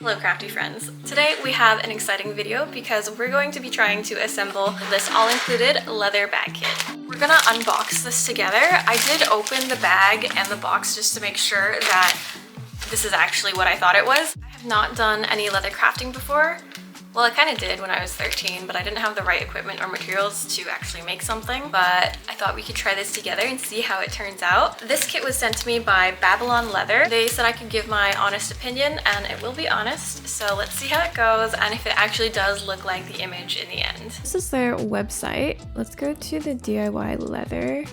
Hello crafty friends. Today we have an exciting video because we're going to be trying to assemble this all-included leather bag kit. We're gonna unbox this together. I did open the bag and the box just to make sure that this is actually what I thought it was. I have not done any leather crafting before. Well, I kind of did when I was 13, but I didn't have the right equipment or materials to actually make something. But I thought we could try this together and see how it turns out. This kit was sent to me by Babylon Leather. They said I could give my honest opinion, and it will be honest. So let's see how it goes and if it actually does look like the image in the end. This is their website. Let's go to the DIY leather.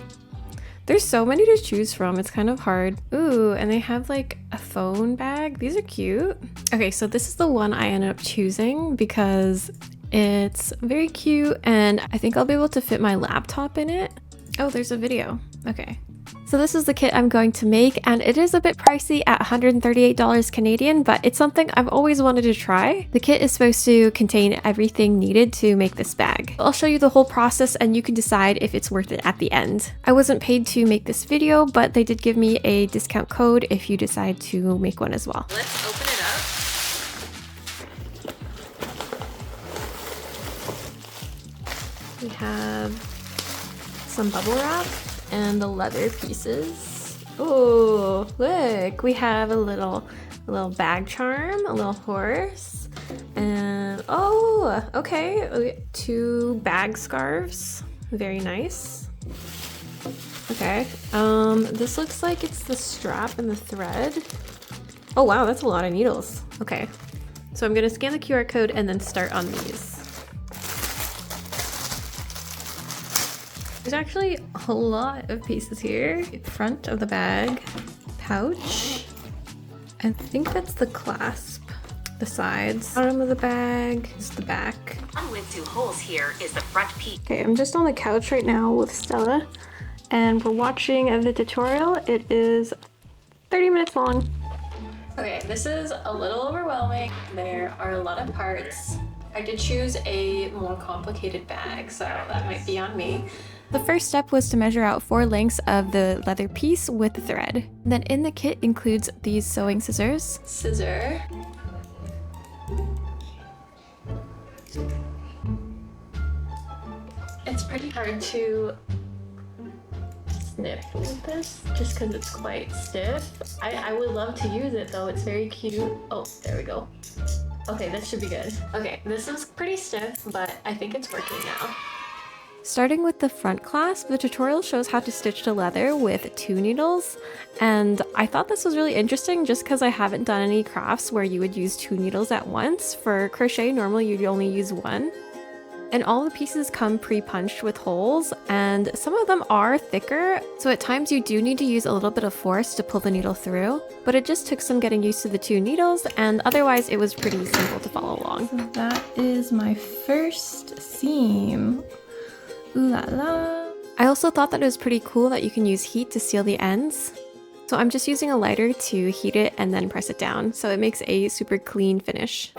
There's so many to choose from, it's kind of hard. Ooh, and they have like a phone bag. These are cute. Okay, so this is the one I ended up choosing because it's very cute and I think I'll be able to fit my laptop in it. Oh, there's a video. Okay. So this is the kit I'm going to make, and it is a bit pricey at $138 Canadian, but it's something I've always wanted to try. The kit is supposed to contain everything needed to make this bag. I'll show you the whole process and you can decide if it's worth it at the end. I wasn't paid to make this video, but they did give me a discount code if you decide to make one as well. Let's open it up. We have some bubble wrap and the leather pieces. Oh, look, we have a little bag charm, a little horse, and oh, okay, 2 bag scarves. Very nice. Okay, this looks like it's the strap and the thread. Oh wow, that's a lot of needles. Okay, so I'm gonna scan the QR code and then start on these. There's actually a lot of pieces here. Front of the bag, pouch. I think that's the clasp. The sides. Bottom of the bag is the back. One with 2 holes here is the front piece. Okay, I'm just on the couch right now with Stella and we're watching the tutorial. It is 30 minutes long. Okay, this is a little overwhelming. There are a lot of parts. I did choose a more complicated bag, so that might be on me. The first step was to measure out 4 lengths of the leather piece with the thread. Then in the kit includes these sewing scissors. Scissor. It's pretty hard to snip with this just because it's quite stiff. I would love to use it though, it's very cute. Oh, there we go. Okay, this should be good. Okay, this is pretty stiff, but I think it's working now. Starting with the front clasp, the tutorial shows how to stitch the leather with 2 needles, and I thought this was really interesting just because I haven't done any crafts where you would use 2 needles at once. For crochet, normally you'd only use 1. And all the pieces come pre-punched with holes, and some of them are thicker, so at times you do need to use a little bit of force to pull the needle through, but it just took some getting used to the 2 needles, and otherwise it was pretty simple to follow along. So that is my first seam. Ooh la la. I also thought that it was pretty cool that you can use heat to seal the ends. So I'm just using a lighter to heat it and then press it down, so it makes a super clean finish.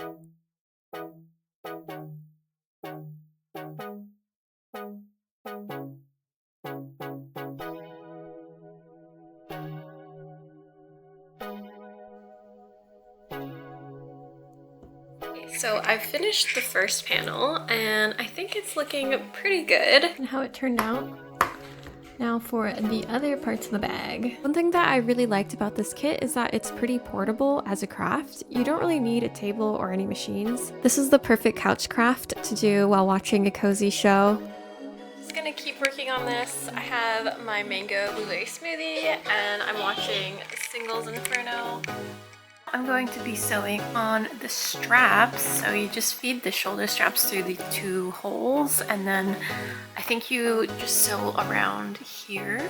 So I've finished the first panel and I think it's looking pretty good and how it turned out. Now for the other parts of the bag. One thing that I really liked about this kit is that it's pretty portable as a craft. You don't really need a table or any machines. This is the perfect couch craft to do while watching a cozy show. Just gonna keep working on this. I have my mango blueberry smoothie and I'm watching Singles Inferno. I'm going to be sewing on the straps, so you just feed the shoulder straps through the 2 holes and then I think you just sew around here.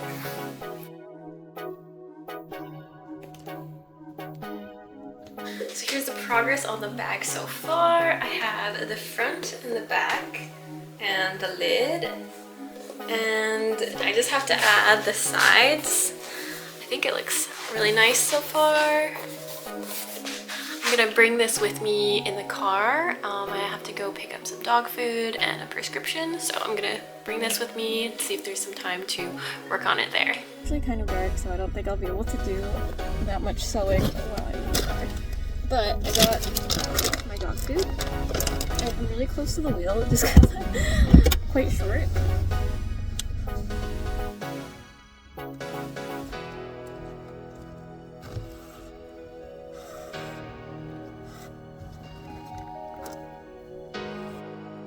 So here's the progress on the bag so far. I have the front and the back and the lid, and I just have to add the sides. I think it looks really nice so far. I'm gonna bring this with me in the car. I have to go pick up some dog food and a prescription, so I'm gonna bring this with me and see if there's some time to work on it there. It's actually kind of dark, so I don't think I'll be able to do that much sewing while I'm in the car. but I got my dog food. I'm really close to the wheel just because I'm quite short.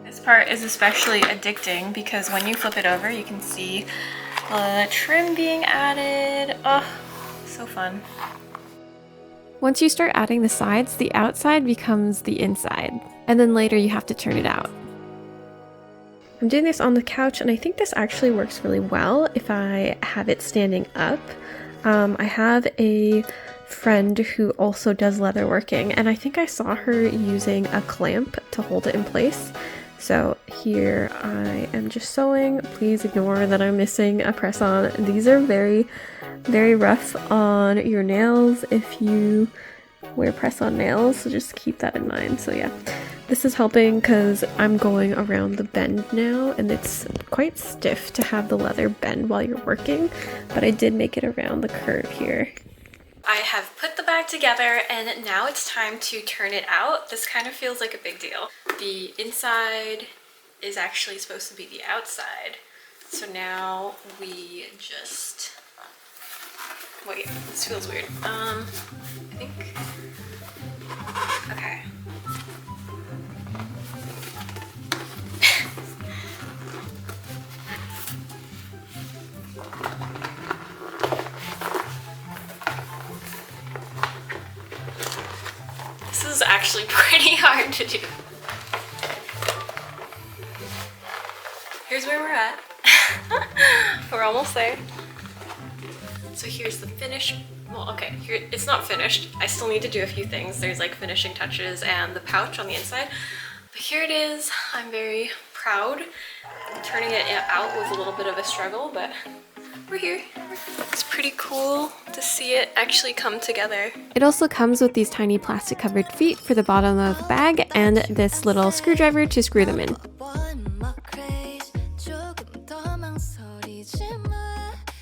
This part is especially addicting because when you flip it over, you can see the trim being added. Oh, so fun. Once you start adding the sides, the outside becomes the inside, and then later you have to turn it out. I'm doing this on the couch, and I think this actually works really well if I have it standing up. I have a friend who also does leatherworking, and I think I saw her using a clamp to hold it in place. So here I am just sewing. Please ignore that I'm missing a press-on. These are very, very rough on your nails if you wear press-on nails, so just keep that in mind. So yeah, this is helping because I'm going around the bend now, and it's quite stiff to have the leather bend while you're working, but I did make it around the curve here. I have put the bag together, and now it's time to turn it out. This kind of feels like a big deal. The inside is actually supposed to be the outside. So now we just... Wait, this feels weird. I think... Okay. This is actually pretty hard to do. Here's where we're at. We're almost there. So here's the finish. Well, okay, here it's not finished. I still need to do a few things. There's like finishing touches and the pouch on the inside. But here it is. I'm very proud. Turning it out was a little bit of a struggle, but we're here. It's pretty cool to see it actually come together. It also comes with these tiny plastic covered feet for the bottom of the bag and this little screwdriver to screw them in.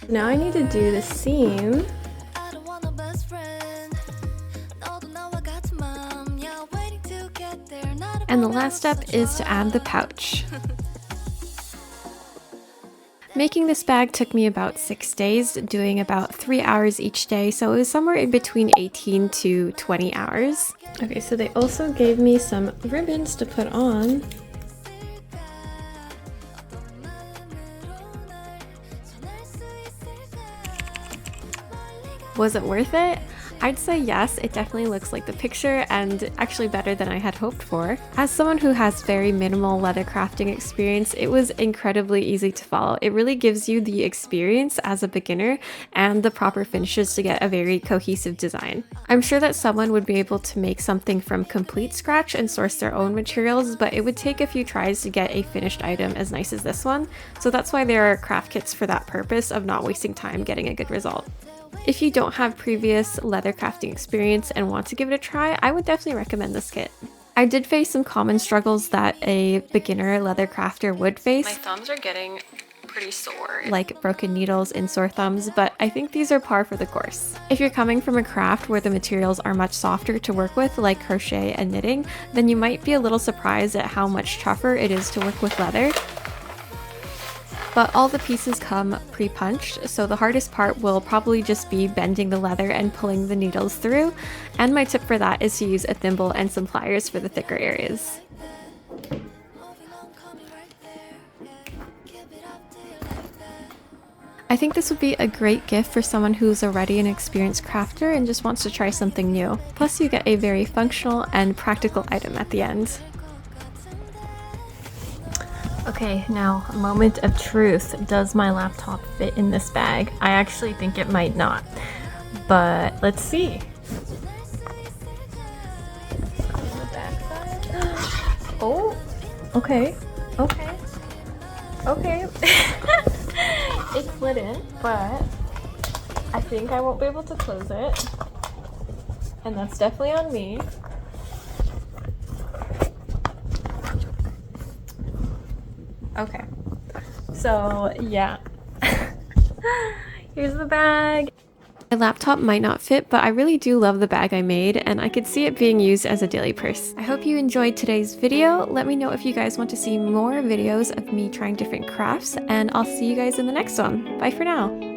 Now I need to do the seam. And the last step is to add the pouch. Making this bag took me about 6 days, doing about 3 hours each day, so it was somewhere in between 18 to 20 hours. Okay, so they also gave me some ribbons to put on. Was it worth it? I'd say yes, it definitely looks like the picture and actually better than I had hoped for. As someone who has very minimal leather crafting experience, it was incredibly easy to follow. It really gives you the experience as a beginner and the proper finishes to get a very cohesive design. I'm sure that someone would be able to make something from complete scratch and source their own materials, but it would take a few tries to get a finished item as nice as this one. So that's why there are craft kits for that purpose of not wasting time getting a good result. If you don't have previous leather crafting experience and want to give it a try, I would definitely recommend this kit. I did face some common struggles that a beginner leather crafter would face. My thumbs are getting pretty sore. Like broken needles and sore thumbs, but I think these are par for the course. If you're coming from a craft where the materials are much softer to work with, like crochet and knitting, then you might be a little surprised at how much tougher it is to work with leather. But all the pieces come pre-punched, so the hardest part will probably just be bending the leather and pulling the needles through, and my tip for that is to use a thimble and some pliers for the thicker areas. I think this would be a great gift for someone who's already an experienced crafter and just wants to try something new. Plus you get a very functional and practical item at the end. Okay, now a moment of truth. Does my laptop fit in this bag? I actually think it might not, but let's see. Oh, okay, okay, okay. It slid in, but I think I won't be able to close it, and that's definitely on me. Okay, so yeah, here's the bag. My laptop might not fit, but I really do love the bag I made, and I could see it being used as a daily purse. I hope you enjoyed today's video. Let me know if you guys want to see more videos of me trying different crafts, and I'll see you guys in the next one. Bye for now!